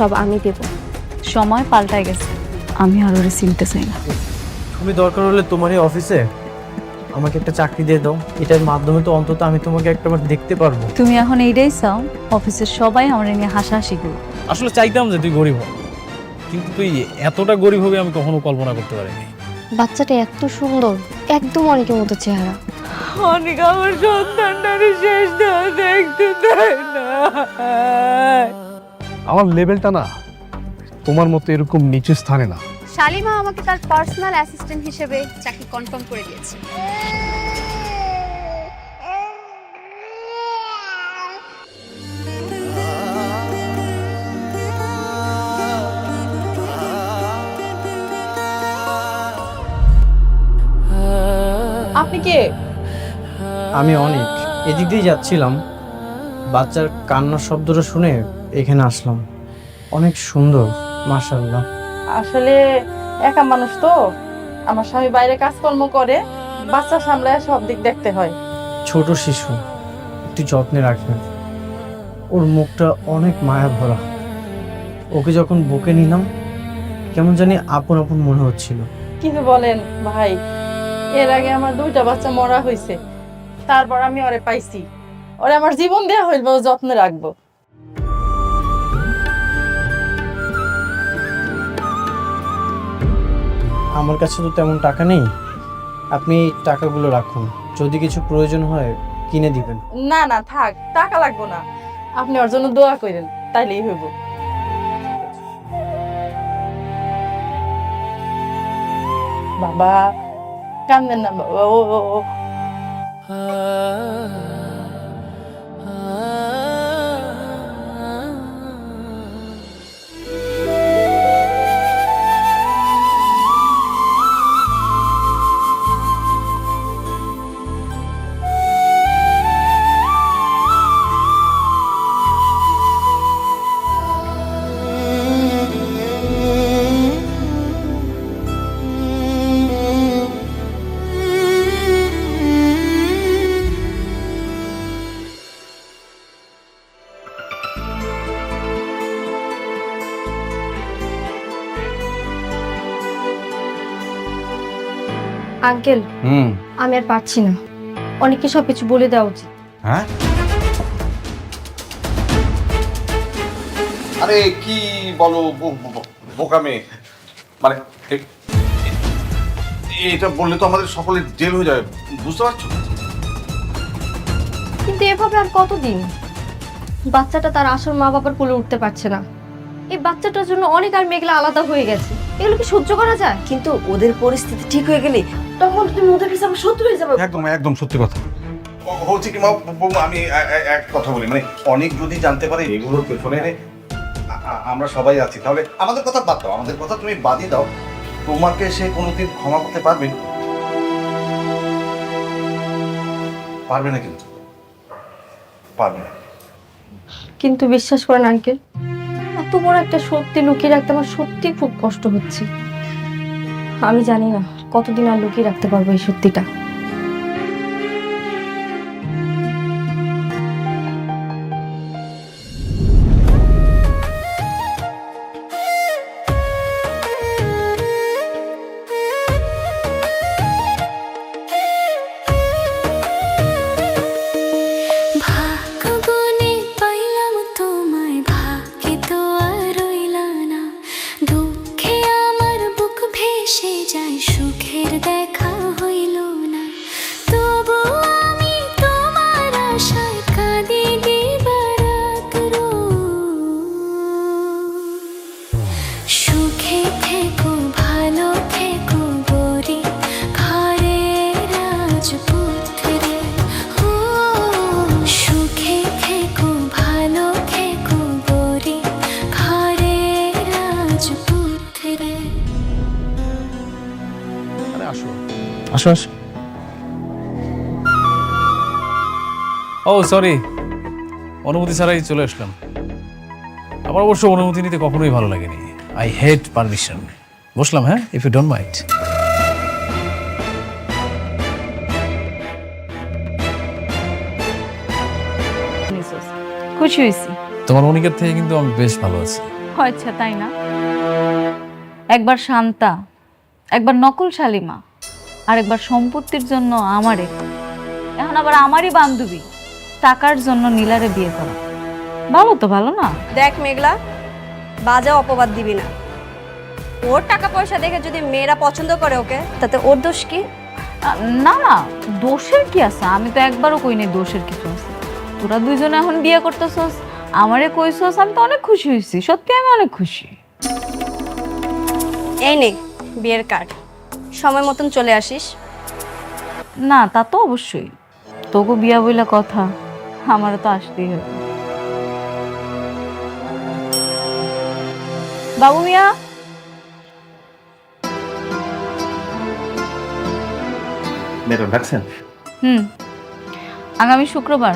সব আমি দেব। সময় পাল্টায় গেছে, আমি আর ওরে চিনতে চাই না। তুমি দরকার হলে তোমার এই অফিসে আমাকে একটা চাকরি দিয়ে দাও, এটার মাধ্যমে তো অন্তত আমি তোমাকে একটাবার দেখতে পারবো। তুমি এখন এইটাই চাও অফিসের সবাই আমরা নিয়ে হাসাহাসি করবে? আসলে চাইতাম যে তুই গরিব হ, কিন্তু তুই এতটা গরিব হবে আমি কখনো কল্পনা করতে পারিনি। বাচ্চাটা এত সুন্দর, একদম অনেকের মতো চেহারা। অনেক আমার সন্তানটারে শেষ দেখতে দেয় না। আমার লেভেলটা না তোমার মতো এরকম নিচু স্থানে না। শালিমা আমাকে তার পার্সোনাল অ্যাসিস্ট্যান্ট হিসেবে চাকরি কনফার্ম করে দিয়েছে। আপনি কে? আমি অনেক এদিক দিয়ে যাচ্ছিলাম, বাচ্চার কান্নার শব্দটা শুনে এখানে আসলাম। অনেক সুন্দর, মাশাআল্লাহ। আসলে একা মানুষ তো, আমার স্বামী বাইরে কাজকর্ম করে, বাচ্চা সামলায় সব দিক দেখতে হয়। ছোট শিশু, একটু যত্নে রাখবেন। ওর মুখটা অনেক মায়া ভরা। ওকে যখন বুকে নিলাম কেমন জানি আপন আপন মনে হচ্ছিল। কিন্তু বলেন ভাই, এর আগে আমার 2টা বাচ্চা মরা হয়েছে, তারপর আমি ওরে পাইছি। ওরে আমার জীবন দেয়া হইল, যত্নে রাখবো। আমার কাছে তো তেমন টাকা নেই, আপনি টাকাগুলো রাখুন, যদি কিছু প্রয়োজন হয় কিনে দিবেন। না না থাক, টাকা লাগবো না, আপনি ওর জন্য দোয়া করেন, তাইলেই হইব। বাবা কান্দেন না বাবা, ও আঙ্কেল, আমি আর পারছি না, অনেককে সবকিছু বলে দেওয়া উচিত। হ্যাঁ, আরে কি বলো বোকা মেয়ে, মানে এটা বললে তো আমাদের সকলের জেল হয়ে যাবে, বুঝতে পারছো? কিন্তু এভাবে আর কতদিন? বাচ্চাটা তার আসল মা বাবার কোলে উঠতে পারছে না। এই বাচ্চাটার জন্য অনেক আর মেঘলা আলাদা হয়ে গেছে, এগুলো কি সহ্য করা যায়? কিন্তু ওদের পরিস্থিতি ঠিক হয়ে গেলে তখন তুমি ওদের কাছে আমার শত্রু হয়ে যাবে। একদম একদম সত্যি কথা। হচ্ছে কি মা, আমি এক কথা বলি, মানে অনেক যদি জানতে পারে এগুলোর পেছনে আমরা সবাই আছি, তাহলে আমাদের কথা বাদ দাও, আমাদের কথা তুমি বাদই দাও, তোমাকে সে কোনোদিন ক্ষমা করতে পারবে? পারবে না, কিন্তু পারবে না। কিন্তু বিশ্বাস করেন আঙ্কেল, এত বড় একটা সত্যি লুকিয়ে রাখতে আমার সত্যি খুব কষ্ট হচ্ছে। আমি জানি না কতদিন আর লুকিয়ে রাখতে পারবো এই সত্যিটা। আসো আসো। ও সরি, অনুমতি ছাড়াই চলে আসলাম। আমার অবশ্য অনুমতি নিতে কখনোই ভালো লাগেনি। I hate permission. বসলাম, হ্যাঁ, ইফ ইউ ডোন্ট মাইন্ড। খুশি হয়েছি। তোমার অনিকের থেকে কিন্তু আমি বেশ ভালো আছি। আচ্ছা তাই না? একবার শান্তা, একবার নকল শালিমা, আর একবার সম্পত্তির জন্য আমারে, এখন আবার আমারই বান্ধবী টাকার জন্য নীলারে বিয়ে করা। ভালো তো ভালো না? দেখ মেঘলা, বাজে অপবাদ দিবি না। ওর টাকা পয়সা দেখে যদি মেয়েরা পছন্দ করে ওকে, তাতে ওর দোষ কি? না না, দোষের কি আছে? আমি তো একবারও কই নাই দোষের কিছু আছে। তোরা দুইজনে এখন বিয়ে করতেছস, আমারে কইছস, আমি তো অনেক খুশি হয়েছি, সত্যি আমি অনেক খুশি। এই নে বিয়ের কার্ড, সময় মতন চলে আসিস। না তা তো অবশ্যই, তোকে বিয়া বইলা কথা, আমারও তো আসতেই হবে। বাবু মিয়া, ম্যাডাম ডাকছেন? আগামী শুক্রবার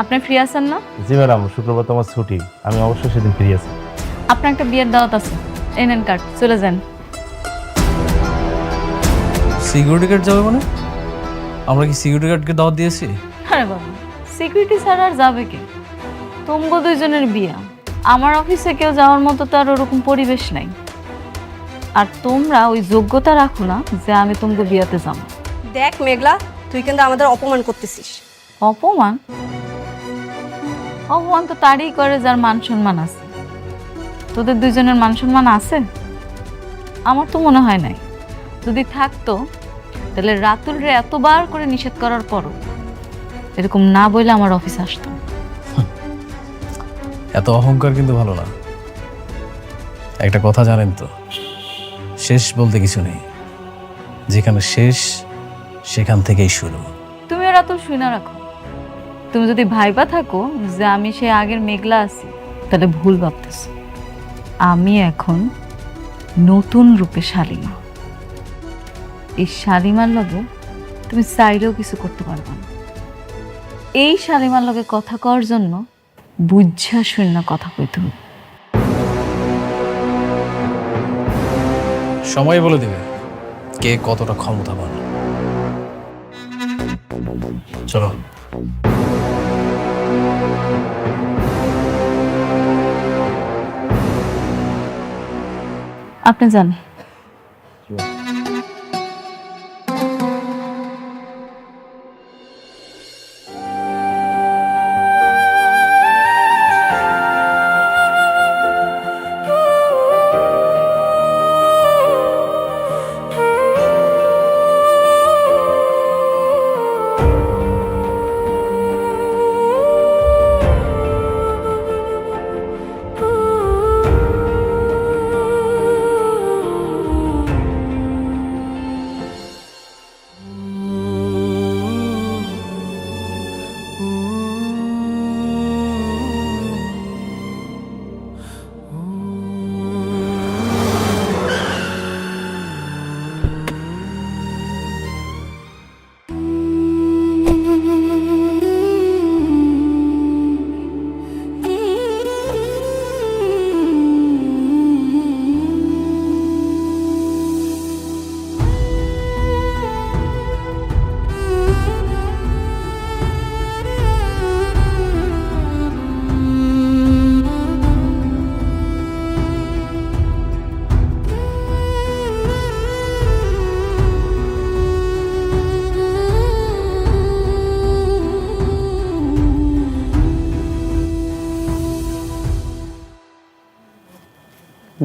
আপনি ফ্রি আছেন না? জি ম্যাডাম, শুক্রবার তো আমার ছুটি, আমি অবশ্যই সেদিন ফ্রি আছি। আপনার একটা বিয়ের দাওয়াত আছে, এই নেন কার্ড, চলে যান। সিকিউরিটি গার্ড যাবে মানে? আমরা কি সিকিউরিটি গার্ডকে দাওয়াত দিয়েছি? আরে বাবা, সিকিউরিটি ছাড়া আর যাবে কে? তোমগো দুইজনের বিয়া, আমার অফিসে কেউ যাওয়ার মতো তো আর ওরকম পরিবেশ নাই। আর তোমরা ওই যোগ্যতা রাখো না যে আমি তোমগো বিয়াতে যাবো। দেখ মেঘলা, তুই কিন্তু আমাদের অপমান করতেছিস। অপমান? অপমান তো তারই করে যার মান সম্মান আছে। তোদের দুইজনের মান সম্মান আছে? আমার তো মনে হয় নাই। যদি থাকতো তাহলে রাতুল রে এতবার করে নিষেধ করার পরও এরকম না বলে আমার অফিসে আসতো। এত অহংকার কিন্তু ভালো না। একটা কথা জানেন তো, শেষ বলতে কিছু নেই, যেখানে শেষ সেখান থেকেই শুরু। তুমি রাতুল শুই না রাখো। তুমি যদি ভাইবা থাকো যে আমি সে আগের মেঘলা আছি, তাহলে ভুল ভাবতেছ। আমি এখন নতুন রূপে শালিমা। এই শালিমার লগে তুমি চাইলেও কিছু করতে পারবে না। এই শালিমার লগে কথা কওয়ার জন্য বুঝা শূন্য কথা কইতে হবে। সময় বলে দেবে কে কতটা ক্ষমতাবান। চলো। আপনি যান।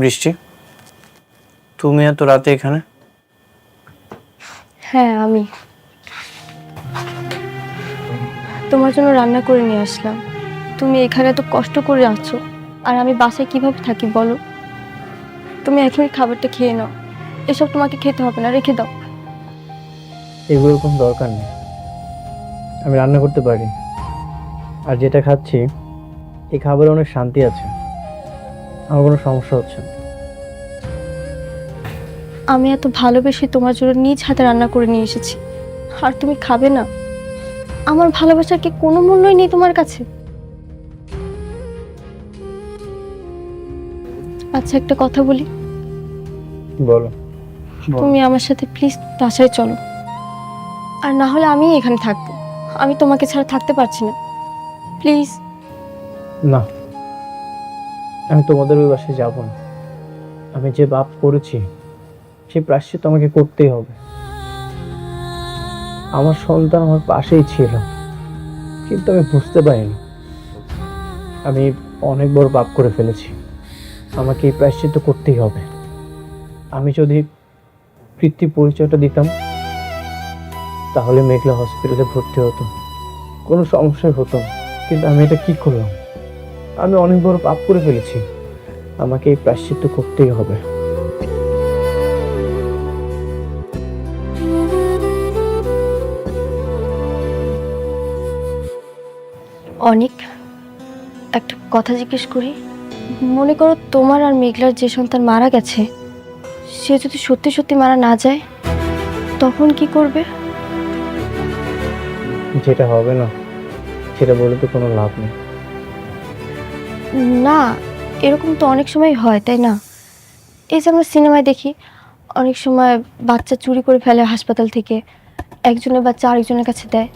বৃষ্টি, তুমি এত রাতে এখানে? হ্যাঁ আমি তোমার জন্য রান্না করে নিয়ে আসলাম। তুমি এখানে এত কষ্ট করে আছো, আর আমি বাসায় কিভাবে থাকি বলো? তুমি এখনই খাবারটা খেয়ে নাও। এসব তোমাকে খেতে হবে না, রেখে দাও। এগুলোর কোনো দরকার নেই, আমি রান্না করতে পারি। আর যেটা খাচ্ছি এই খাবারে অনেক শান্তি আছে, আমার কোনো সমস্যা হচ্ছে না। আমি এত ভালোবেসে তোমার জন্য নিজ হাতে রান্না করে নিয়ে এসেছি, আর তুমি খাবে না? আমার ভালোবাসার কি কোনো মূল্যই নেই তোমার কাছে? আচ্ছা একটা কথা বলি, বলো। তুমি আমার সাথে প্লিজ বাসায় চলো, আর না হলে আমি এখানে থাকবো। আমি তোমাকে ছাড়া থাকতে পারছি না, প্লিজ। না, আমি তোমাদের ওই বাসায় যাব না। আমি যে পাপ করেছি সেই প্রায়শ্চিত্ত আমাকে করতেই হবে। আমার সন্তান আমার পাশেই ছিল, কিন্তু আমি বুঝতে পারিনি আমি অনেক বড় পাপ করে ফেলেছি। আমাকে এই প্রায়শ্চিত্ত করতেই হবে। আমি যদি পিতৃ পরিচয়টা দিতাম তাহলে মেঘলা হসপিটালে ভর্তি হতো, কোনো সমস্যাই হতো না। কিন্তু আমি এটা কি করলাম? আমি অনেক বড় পাপ করে ফেলেছি। আমাকে এই প্রায়শ্চিত্ত করতেই হবে। অনেক একটা কথা জিজ্ঞেস করি। মনে করো তোমার আর মেঘলার যে সন্তান মারা গেছে, সে যদি সত্যি সত্যি মারা না যায়, তখন কি করবে? যেটা হবে না সেটা বলে তো কোনো লাভ নেই। না, এরকম তো অনেক সময় হয়, তাই না? এই যে আমরা সিনেমায় দেখি, অনেক সময় বাচ্চা চুরি করে ফেলে হাসপাতাল থেকে, একজনের বাচ্চা আরেকজনের কাছে দেয়।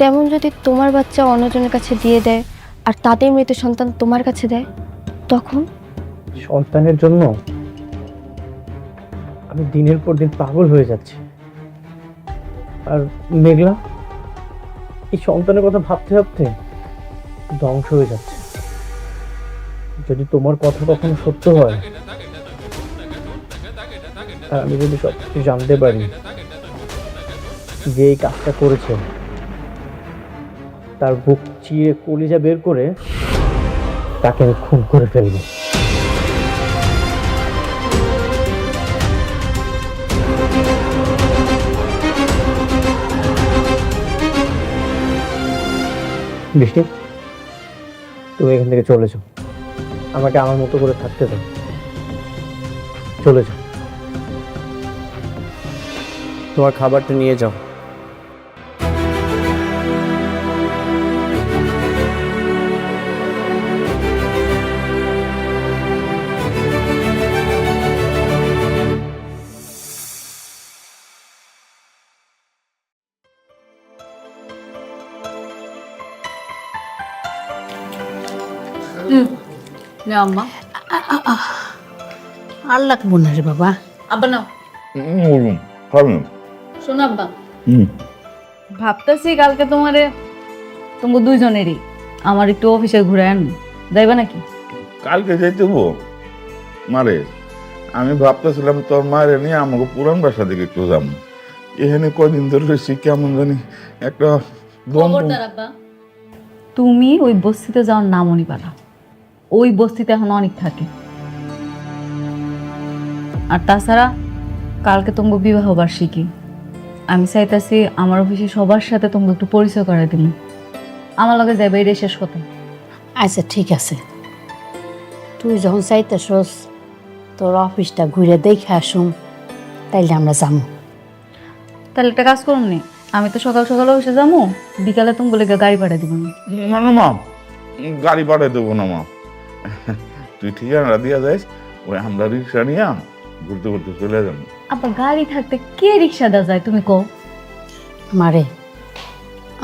তেমন যদি তোমার বাচ্চা অন্যজনের কাছে দিয়ে দেয় আর তাদের মৃত সন্তান তোমার কাছে দেয়, তখন? সন্তানের জন্য আমি দিনের পর দিন পাগল হয়ে যাচ্ছি। আর মেঘলা এই সন্তানের কথা ভাবতে ভাবতে ধ্বংস হয়ে যাচ্ছে। যদি তোমার কথা কখনো সত্য হয় আর আমি যদি সবকিছু জানতে পারি যে এই কাজটা করেছে, তার বুক চিরে কলিজা বের করে তাকে আমি খুন করে ফেলবো। বৃষ্টি, তুমি এখান থেকে চলে যাও। আমাকে আমার মতো করে থাকতে দাও। চলে যাও। তোমার খাবারটা নিয়ে যাও। না আম্মা, আর লাগবো না রে বাবা। আব্বা নাও। শোনো আব্বা, ভাবতেছি কালকে তোমার দুইজনেরই আমার একটু অফিসে ঘুরে আন, যাইবা নাকি? কালকে যাইতে হবো মারে? আমি ভাবতেছিলাম তোর মায়ের নিয়ে আমাকে পুরান বাসা দিকে একটু যাবো। এখানে কদিন ধরে রয়েছি, কেমন জানি একটা আব্বা, তুমি ওই বস্তিতে যাওয়ার নামও নিবা না। ওই বস্তিতে এখন অনেক থাকে। আর তাছাড়া কালকে তোমাকে বিবাহ বার্ষিকী, আমি চাইতেছি আমার অফিসে সবার সাথে তোমাকে একটু পরিচয় করে দিন। আমার লগে যাবে, এটাই শেষ কথা। আচ্ছা ঠিক আছে, তুই যখন চাইতেছস তোর অফিসটা ঘুরে দেখে আসুম, তাইলে আমরা যাবো। তাহলে একটা কাজ করুন নি, আমি তো সকাল সকাল অফিসে যাবো, বিকালে তুমি বলে গাড়ি পাঠিয়ে দিব। না না মা, গাড়ি পাঠিয়ে দেবো না মা। তুই ঠিকানা দিয়া যাইস, ওই আমরা রিক্সা নিয়ে ঘুরতে ঘুরতে চলে যাবো। আবার গাড়ি থাকতে কে রিক্সা দেওয়া যায় তুমি কও? মারে,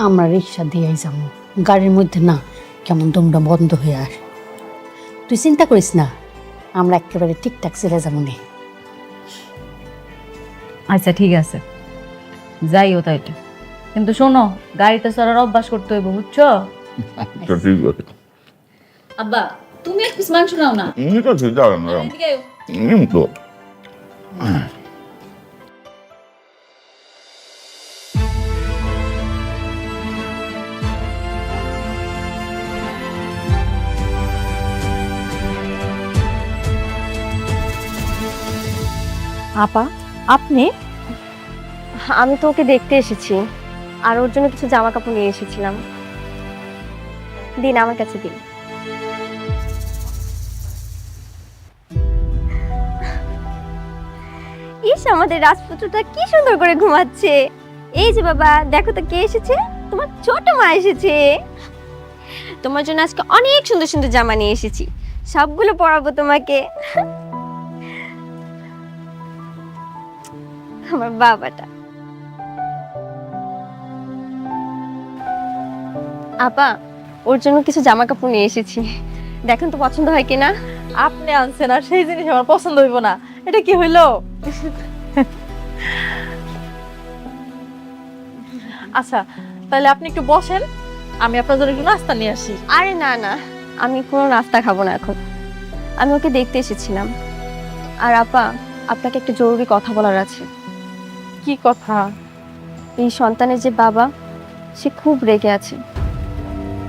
আমরা রিক্সা দিয়েই যাবো, গাড়ির মধ্যে না কেমন দমটা বন্ধ হয়ে আস। তুই চিন্তা করিস না, আমরা একেবারে ঠিকঠাক চলে যাবো নে। আচ্ছা ঠিক আছে, যাইও তাইলে। কিন্তু শোনো, গাড়িতে চড়ার অভ্যাস করতে হইব, বুঝছো? তো ঠিক আছে। আব্বা, তুমি এক পিস মাংস নাও না। তো ঠিক আছে তো। আপা, আপনি? আমি তো ওকে দেখতে এসেছি, আর ওর জন্য কিছু জামা কাপড় নিয়ে এসেছিলাম। দিন, আমার কাছে দিন। ইস, আমাদের রাজপুত্রটা কি সুন্দর করে ঘুমাচ্ছে। এই যে বাবা, দেখো তো কে এসেছে। তোমার ছোট মা এসেছে। তোমার জন্য আজকে অনেক সুন্দর সুন্দর জামা নিয়ে এসেছি, সবগুলো পরাবো তোমাকে। আমার বাবাটা। আপা, ওর জন্য কিছু জামা কাপড় নিয়ে এসেছি। দেখেন তো পছন্দ হয় কিনা। আপনি আনছেন আর সেই জিনিস আমার পছন্দ হইব না, এটা কি হইলো? আচ্ছা তাহলে আপনি একটু বসেন, আমি আপনার জন্য একটু নাস্তা নিয়ে আসি। আরে না না, আমি কোনো নাস্তা খাবো না এখন, আমি ওকে দেখতে এসেছিলাম। আর আপা, আপনাকে একটা জরুরি কথা বলার আছে। কি কথা? এই সন্তানের যে বাবা, সে খুব রেগে আছে।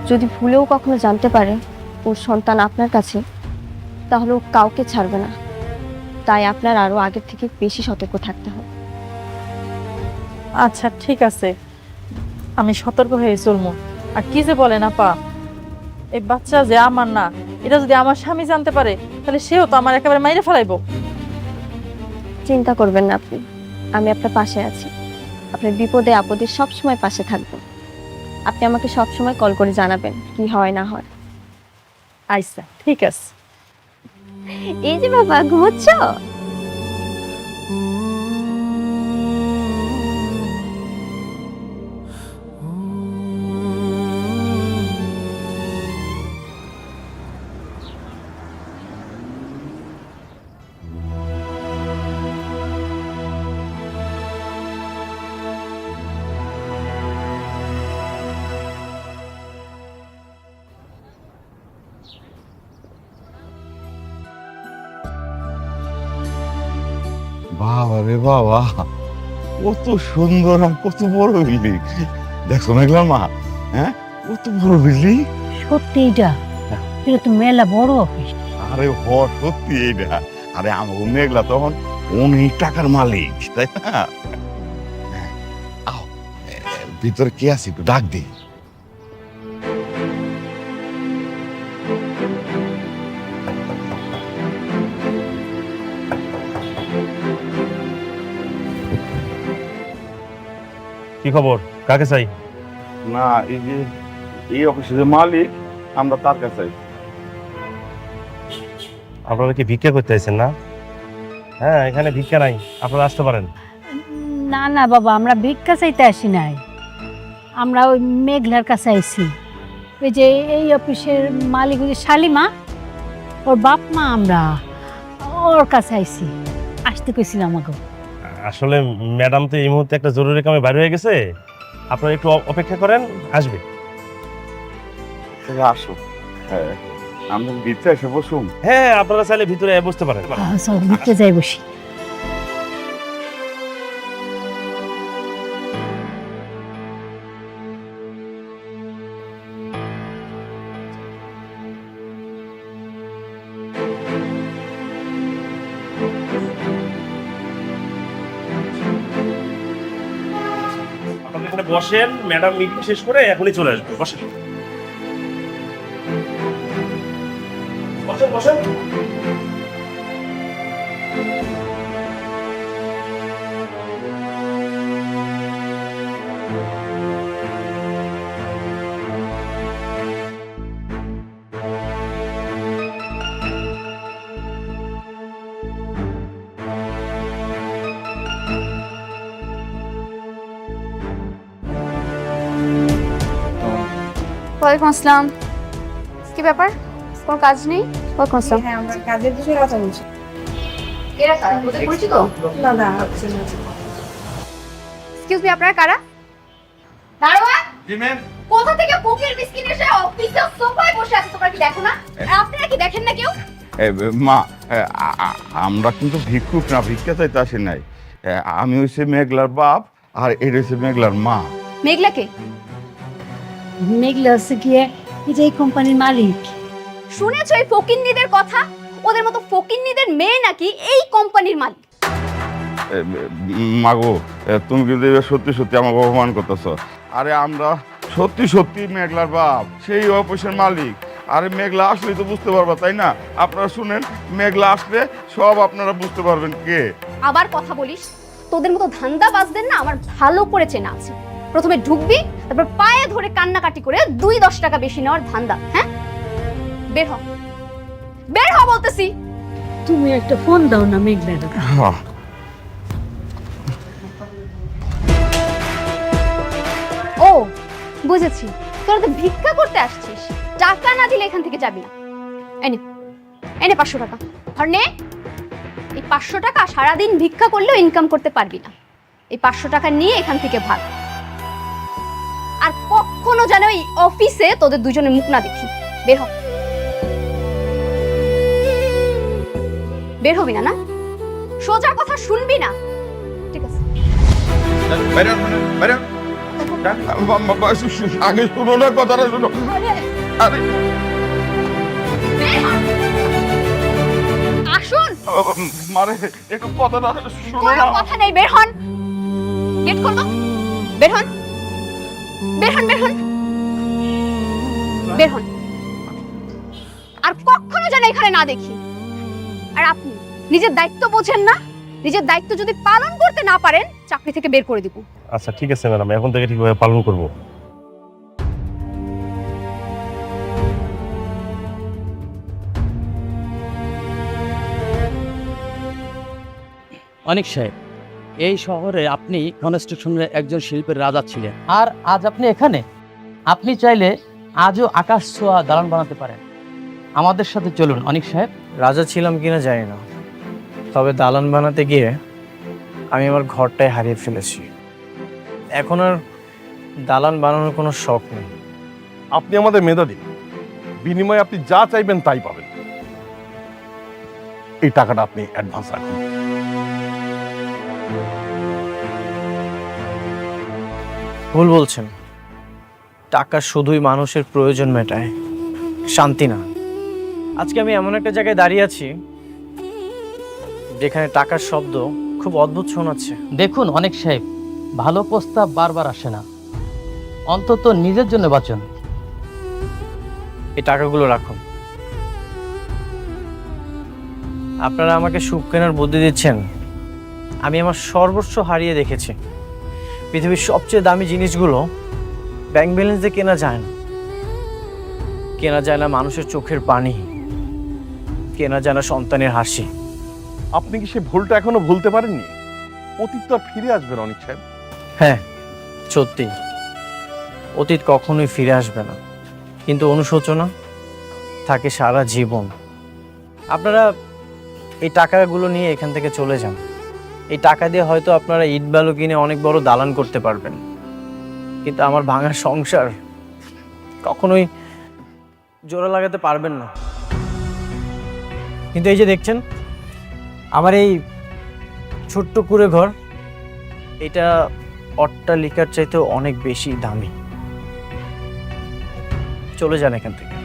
যদি ভুলেও কখনো জানতে পারে ওর সন্তান আপনার কাছে, তাহলে ও কাউকে ছাড়বে না। তাই আপনার আরো আগের থেকে বেশি সতর্ক থাকতে হবে। আচ্ছা ঠিক আছে, আমি সতর্ক হয়ে চলবো। আর কি যে বলেন আপা, এই বাচ্চা যে আমার না, এটা যদি আমার স্বামী জানতে পারে তাহলে সেও তো আমার একেবারে মাইরে ফেলাইবো। চিন্তা করবেন না আপনি, আমি আপনার পাশে আছি। আপনার বিপদে আপদে সবসময় পাশে থাকবো। আপনি আমাকে সবসময় কল করে জানাবেন কি হয় না হয়। আচ্ছা ঠিক আছে। এই যে বাবা, ঘুমোচ্ছ? বাবা রে বাবা, কত সুন্দর আর কত বড় বিল্ডিং। দেখছো মেঘলার মা, হ্যাঁ কত বড় বিল্ডিং। সত্যি এটা তো মেলা বড় অফিস। আরে সত্যি এইটা। আরে আমাকে মেঘলা তখন অনেক টাকার মালিক, তাই না? আও, ভিতরে কে আছে একটু ডাক দি। কি খবর, কাকে চাই? না, এই যে এই অফিসের যে মালিক, আমরা তার কাছে। আপনারা কি ভিক্ষা করতে আইছেন না? হ্যাঁ, এখানে ভিক্ষা নাই, আপনারা আসতে পারেন। না না বাবা, আমরা ভিক্ষা চাইতে আসি নাই, আমরা ওই মেঘলার কাছে আইছি। ওই যে এই অফিসের মালিক ওই যে শালিমা, ওর বাপ মা, আমরা ওর কাছে আইছি, আসতে কইছিলাম আমাকে। আসলে ম্যাডাম তো এই মুহূর্তে একটা জরুরি কামে বাইরে হয়ে গেছে, আপনারা একটু অপেক্ষা করেন, আসবে। আসো, হ্যাঁ আমরা ভিতরে এসে বসুন। হ্যাঁ, আপনারা চাইলে ভিতরে বসতে পারেন। চল ভিতরে যাই বসি। আপনারা এখানে বসেন, ম্যাডাম মিটিং শেষ করে এখনই চলে আসবে। বসেন বসেন বসেন। ওয়ালাইকুম আসসালাম। কি ব্যাপার, কোনো কাজ নেই? ওয়ালাইকুম আসসালাম। হ্যাঁ, আমরা কাজের বিষয়ে কথা বলছি। এরা কারা? ওদের পরিচিত? না না, এক্সকিউজ মি, আপনারা কারা? দারোয়ান, কোথা থেকে ফকির মিসকিন এসে অফিসে সোফায় বসে আছে, তোমরা কি দেখো না? আপনারা কি দেখেন না কেউ? মা, আমরা কিন্তু ভিক্ষুক না, ভিক্ষা চাইতে আসি নাই। আমি হচ্ছে মেঘলার বাপ, আর এটা হচ্ছে মেঘলার মা। মেঘলাকে মেঘলা হচ্ছে গিয়ে এই যে এই কোম্পানির মালিক। শুনেছো এই ফকিন্নিদের কথা? ওদের মতো ফকিন্নিদের মেয়ে নাকি এই কোম্পানির মালিক। মাগো, তুমি কিন্তু এবার সত্যি সত্যি আমাকে অপমান করতেছ। আরে আমরা সত্যি সত্যি মেঘলার বাপ, সেই অফিসের মালিক। আরে মেঘলা আসলেই তো বুঝতে পারবা, তাই না? আপনারা শুনেন, মেঘলা আসলে সব আপনারা বুঝতে পারবেন কে। আবার কথা বলিস? তোদের মতো ধান্দাবাজদের না আমার ভালো করে চেনা আছে। প্রথমে ঢুকবি, তারপর পায়ে ধরে কান্নাকাটি করে 2-10 টাকা বেশি নেওয়ার ধান্দা। হ্যাঁ, বের হ, বের হ বলতেছি। তুমি একটা ফোন দাও না মেঘলার। ও বুঝেছি, তোরা তো ভিক্ষা করতে আসছিস, টাকা না দিলে এখান থেকে যাবি না। এনে এনে 500 টাকা ধর নে। এই 500 টাকা সারাদিন ভিক্ষা করলেও ইনকাম করতে পারবি না। এই 500 টাকা নিয়ে এখান থেকে ভাগ। আর কখনো যেন এই অফিসে তোদের দুজনের মুখ না দেখি। বের হ। বের হবি না? না সোজা কথা শুনবি না, ঠিক আছে? বাইরে বাইরে আগে শুনো না, কথাটা শুনো। আরে আসুন। মারে একটু কথাটা শুনো কোনো না। কথা নেই, বের হন। গেট খোলো, বের হন, বের হন, বের হন, বের হন। আর কখনো যেন এখানে না দেখি। আর আপনি নিজের দায়িত্ব বোঝেন না? নিজের দায়িত্ব যদি পালন করতে না পারেন, চাকরি থেকে বের করে দিব। আচ্ছা ঠিক আছে ম্যাডাম, এখন থেকে ঠিকভাবে পালন করব। অনিক সাহেব, এই শহরে আপনি কনস্ট্রাকশনের একজন শিল্পের রাজা ছিলেন, আর আজ আপনি এখানে। আপনি চাইলে আজও আকাশ ছোঁয়া দালান বানাতে পারেন। আমাদের সাথে চলুন অনিক সাহেব। রাজা ছিলাম কিনা জানি না, তবে দালান বানাতে গিয়ে আমি আমার ঘরটাই হারিয়ে ফেলেছি। এখন আর দালান বানানোর কোনো শখ নেই। আপনি আমাদের মেধাবী, বিনিময়ে আপনি যা চাইবেন তাই পাবেন। এই টাকাটা আপনি অ্যাডভান্স রাখুন। ভুল বলছেন, টাকা শুধুই মানুষের প্রয়োজন মেটায়, শান্তি না। আজকে আমি এমন একটা জায়গায় দাঁড়িয়ে আছি যেখানে টাকার শব্দ খুব অদ্ভুত শোনাচ্ছে। দেখুন অনিক সাহেব, ভালো প্রস্তাব বারবার আসে না, অন্তত নিজের জন্য বাঁচুন। এই টাকাগুলো রাখুন। আপনারা আমাকে সুখ কেনার বুদ্ধি দিচ্ছেন। আমি আমার সর্বস্ব হারিয়ে দেখেছি। পৃথিবীর সবচেয়ে দামি জিনিসগুলো ব্যাংক ব্যালেন্স দিয়ে কেনা যায় না। কেনা যায় না মানুষের চোখের পানি, কেনা যায় না সন্তানের হাসি। আপনি কি সে ভুলটা এখনো ভুলতে পারেননি? অতীত তো আর ফিরে আসবে না অনিক সাহেব। হ্যাঁ সত্যি, অতীত কখনোই ফিরে আসবে না, কিন্তু অনুশোচনা থাকে সারা জীবন। আপনারা এই টাকাগুলো নিয়ে এখান থেকে চলে যান। এই টাকা দিয়ে হয়তো আপনারা ইট বালু কিনে অনেক বড় দালান করতে পারবেন, কিন্তু আমার ভাঙা সংসার কখনোই জোড়া লাগাতে পারবেন না। কিন্তু এই যে দেখছেন আমার এই ছোট্ট কুঁড়ে ঘর, এটা অট্টালিকার চাইতেও অনেক বেশি দামি। চলে যান এখান থেকে।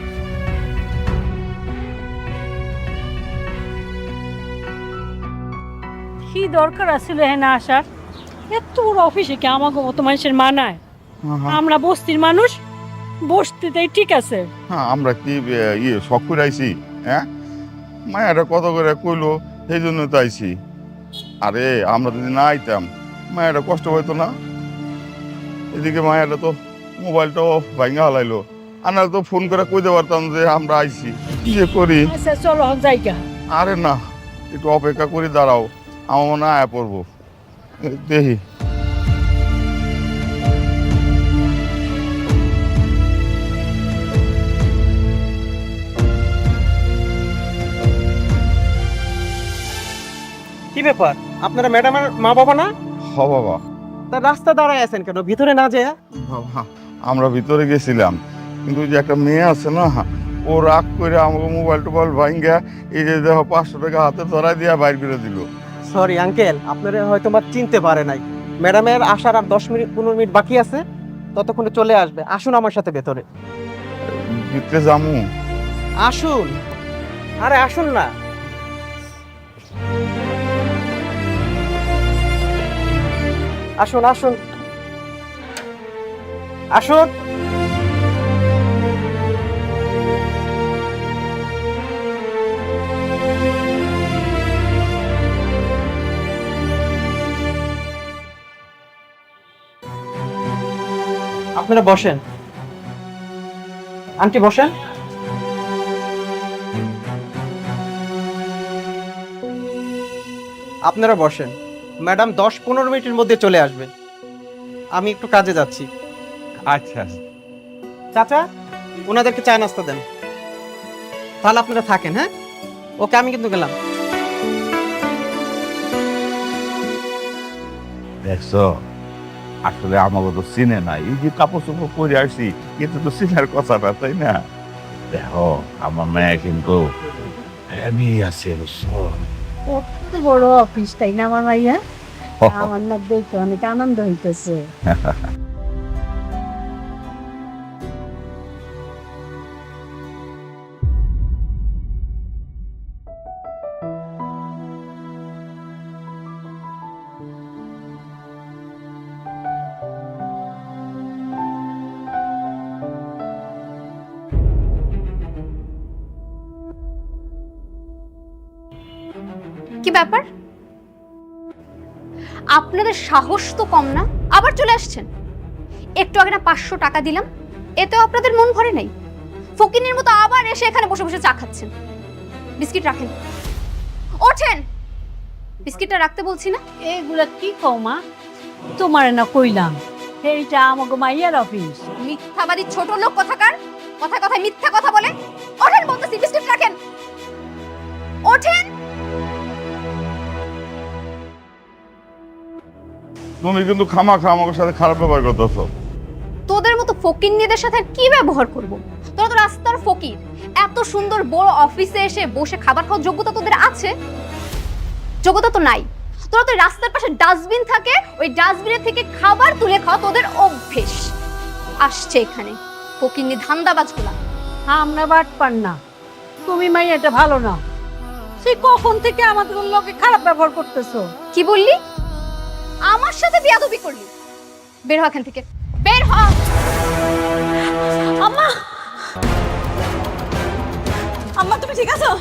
কি দরকার আছিল এখানে আসার? এত বড় অফিসে কি আমাকে মতো মানুষের মানায়? আমরা বস্তির মানুষ, বস্তিতেই ঠিক আছে। হ্যাঁ, আমরা কি শখ করে আইছি? হ্যাঁ, মায়েরা কত করে কইলো, সেই জন্য তো আইছি। আরে আমরা যদি না আইতাম মায়েরা কষ্ট পাইতো না। এদিকে মায়েরা তো মোবাইলটাও ভাঙা হালাইলো, আনার তো ফোন করে কইতে পারতাম যে আমরা আইছি। কি যে করি? আচ্ছা চলো জায়গা। আরে না, একটু অপেক্ষা করে দাঁড়াও, আমার মনে হয় আয়া পড়বো। দেখি কি ব্যাপার, আপনারা ম্যাডামের মা বাবা না? হ বাবা। তার রাস্তা দাঁড়ায় আছেন কেন? ভিতরে না যায়? বাবা, আমরা ভিতরে গেছিলাম, কিন্তু ওই যে একটা মেয়ে আছে না, ও রাগ করে আমাকে মোবাইল টোবাইল ভাঙ্গা এই যে দেখো 500 টাকা হাতে ধরাই দিয়া বাইর করে দিল। সরি আঙ্কেল, আপনারা হয়তো বা চিনতে পারে নাই। ম্যাডামের আসার আর 10-15 মিনিট বাকি আছে, ততক্ষণে চলে আসবে। আসুন আমার সাথে ভেতরে। ভিতরে যামু? আসুন, আরে আসুন না। আসুন আসুন আসুন। আপনারা বসেন, আন্টি বসেন। আপনারা বসেন। ম্যাডাম 10-15 মিনিটের মধ্যে চলে আসবেন। আমি একটু কাজে যাচ্ছি। আচ্ছা। চাচা, ওনাদেরকে চা নাস্তা দেন। তাহলে আপনারা থাকেন, হ্যাঁ? ওকে, আমি কিন্তু গেলাম। দেখছো আসলে আমাকে তো চিনে নাই, এই যে কাপড় চোপড় পরে আসছি কিন্তু তো চিনার কথাটা, তাই না? দেখো আমার মেয়ে কিন্তু আমি আছে বুঝছো? কত বড় অফিস, তাই না আমার মাইয়া? আমার না দেখে অনেক আনন্দ হইতেছে। কি ব্যাপার? আপনাদের সাহস তো কম না, আবার চলে আসছেন। একটু আগে না 500 টাকা দিলাম, এতেও আপনাদের মন ভরে নাই। ফকিনের মতো আবার এসে এখানে বসে বসে চা খাচ্ছেন। বিস্কিট রাখেন, ওঠেন। বিস্কিটটা রাখতে বলছি না? এইগুলা কি কও মা? তোমার না কইলাম এইটা আমাকে মাইয়ার অফিস। মিথ্যাবাদী ছোট লোক কোথাকার, কথায় কথায় মিথ্যা কথা বলে। ওঠেন বলতেছি, বিস্কিট রাখেন, ওঠেন। তুমি কিন্তু খামাখা আমার সাথে খারাপ ব্যবহার করতেছো। তোদের মতো ফকিন্নিদের সাথে আর কি ব্যবহার করব? তোরা তো রাস্তার ফকির। এত সুন্দর বড় অফিসে এসে বসে খাবার খাওয়ার যোগ্যতা তোদের আছে? যোগ্যতা তো নাই। তোরা তো রাস্তার পাশে ডাস্টবিন থাকে, ওই ডাস্টবিনের থেকে খাবার তুলে খাওয়া তোদের অভ্যেস। আসছে এখানে ফকিন্নি ধান্দাবাজগুলা। আমরা বাট পান না, তুমি মাইয়াটা ভালো না। সে কখন থেকে আমাদের লোকে খারাপ ব্যবহার করতেছো? কি বললি? আমার সাথে বিয়াদবি করলি? বের হ এখান থেকে, বের হ। আম্মা, আম্মা তুমি ঠিক আছো?